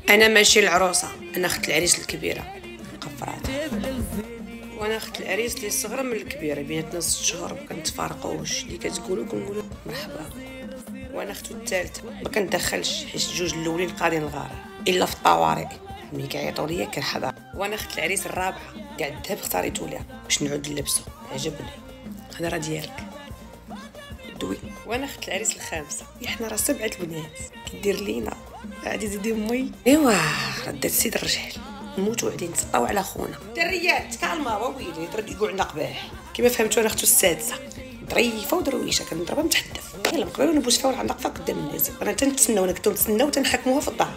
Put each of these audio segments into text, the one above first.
انا ماشي العروسه، انا اخت العريس الكبيره قفرات، وانا اخت العريس اللي صغر من الكبيره بيناتنا 6 شهور ما كنتفارقوش، اللي كتقولوا كنقولوا مرحبا. وانا اختو الثالثه ما كندخلش حيت جوج الاولين قاضيين الغاره الا في الطوارئ ملي كيعيطوا ليا كنحضر. وانا اخت العريس الرابعه كاع الذهب اختاريتو ليها باش نعود نلبسو، عجبني هذا راه ديالك دوي. وانا اخت العريس الخامسه، حنا راه 7 البنات كدير لينا غادي زيدي امي. ايوا ردات سيد الرجال نموتوا عليه نتسطاو على خونا. دريات كالما وويلي تردقوا عندنا قباح كيما فهمتوا. انا اختو السادسه ظريفه ودرويشه كنضربها متحدث يلا مقبل ونبوس فيها ولا نقفا قدام الناس. انا تنتسناو انا كنت نتسناو تنحكموها في الدار.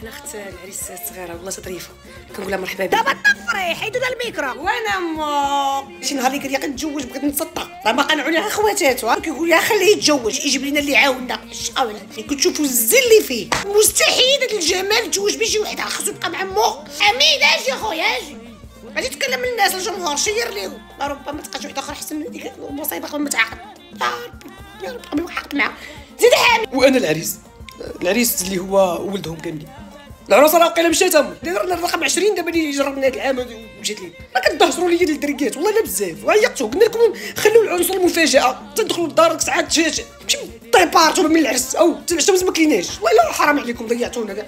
انا اخت العريس الصغيره والله ظريفه كنقولها مرحبا بك. دابا طفري حيدوا لها الميكرو. وانا مو شي نهار اللي قال لي غنتزوج بغيت نتسطى راه ما قنعوا ليها خواتاتو كيقول لها خليه يتزوج يجيب لنا اللي يعاوننا. الشقاوله كتشوفوا الزين اللي فيه مستحيل هذا الجمال تزوج بشي وحده خصو يبقى مع مو. حميد اجي خويا اجي غادي تكلم للناس الجمهور شير ليهم ربما تلقى واحد اخر احسن من هذيك المصيبه قبل ما تعقد. يا ربي قبل ما حقت معاه زيد حامي. وانا العريس اللي هو ولدهم كاملين. العروسه راه وقيله مشات درنا الرقم 20 دابا اللي جربنا هذا العام ومشات لي. ما كتهضروا ليا ديال الدريات والله لا بزاف وعيطتوا قلنا لكم خليو العنصر المفاجاه تدخلوا للدار ساعات تمشي طيبارتوا من العرس او العشاء ما كايناش ولا حرام عليكم ضيعتونا كاع.